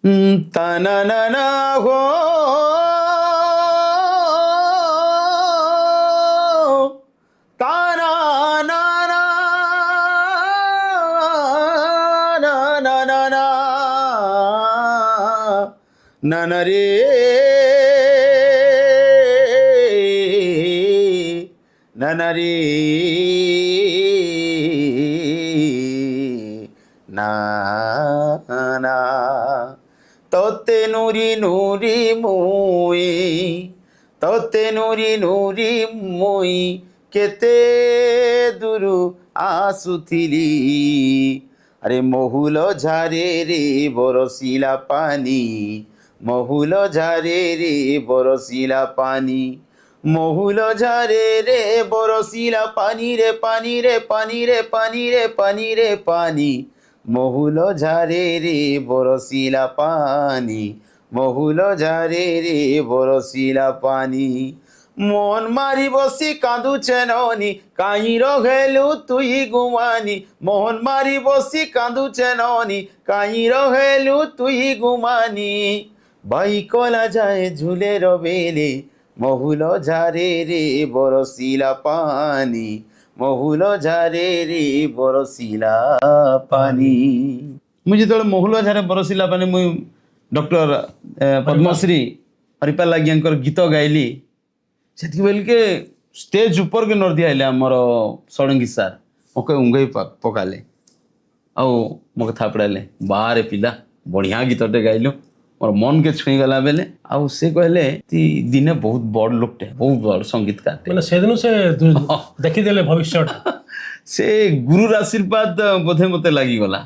ताना ना ना हो ताना ना ना ना ना ना ना ना ना रे ना ना रे না না তোতে নুরি নুরি মুই তোতে নুরি নুরি মুই কেতে দূරු আসুথিলি আরে মহুল ঝারে রে বরসিলা পানি মহুল ঝারে রে বরসিলা পানি মহুল ঝারে রে বরসিলা পানি রে পানি রে পানি রে পানি রে পানি রে পানি মহুল ঝারে রে বরসিলা পানি মহুল ঝারে রে বরসিলা পানি মন মারি বসি কাঁদুছে ননি কাহি রহেলু তুই গুমানি মোহন মারি বসি কাঁদুছে ননি কাহি রহেলু তুই গুমানি বাই কলা যায় ঝুলে রবেলে মহুল ঝারে রে বরসিলা পানি মহুল ঝারে রে বরসিলা পানি মুই যেତେବେଳେ ମହୁଲ ଝାରେ ବରସିଲା ପାନି ମୁଇଁ ଡକ୍ଟର ପଦ୍ମଶ୍ରୀ ହରିପାଲ ଆଜ୍ଞାଙ୍କର ଗୀତ ଗାଇଲି ସେତିକି ବେଲକେ ଷ୍ଟେଜ ଉପରକେ ନର୍ଦି ଆଇଲେ ଆମର ଷଡ଼ଙ୍ଗୀ ସାର୍ ମକେ ଉଙ୍ଗେଇ ପକାଲେ ଆଉ ମକେ ଥାପଡ଼ାଇଲେ ବାହାରେ ପିଲା ବଢ଼ିଆ ଗୀତଟେ ଗାଇଲୁ ମୋର ମନକେ ଛୁଇଁଗଲା ବେଲେ ଆଉ ସେ କହିଲେ ତି ଦିନେ ବହୁତ ବଡ଼ ଲୋକଟେ ବହୁତ ବଡ଼ ସଙ୍ଗୀତକାରଟେ ବୋଲେ ସେଦିନ ସେ ଦେଖିଦେଲେ ଭବିଷ୍ୟଟା। ସେ ଗୁରୁର ଆଶୀର୍ବାଦ ବୋଧେ ମତେ ଲାଗିଗଲା।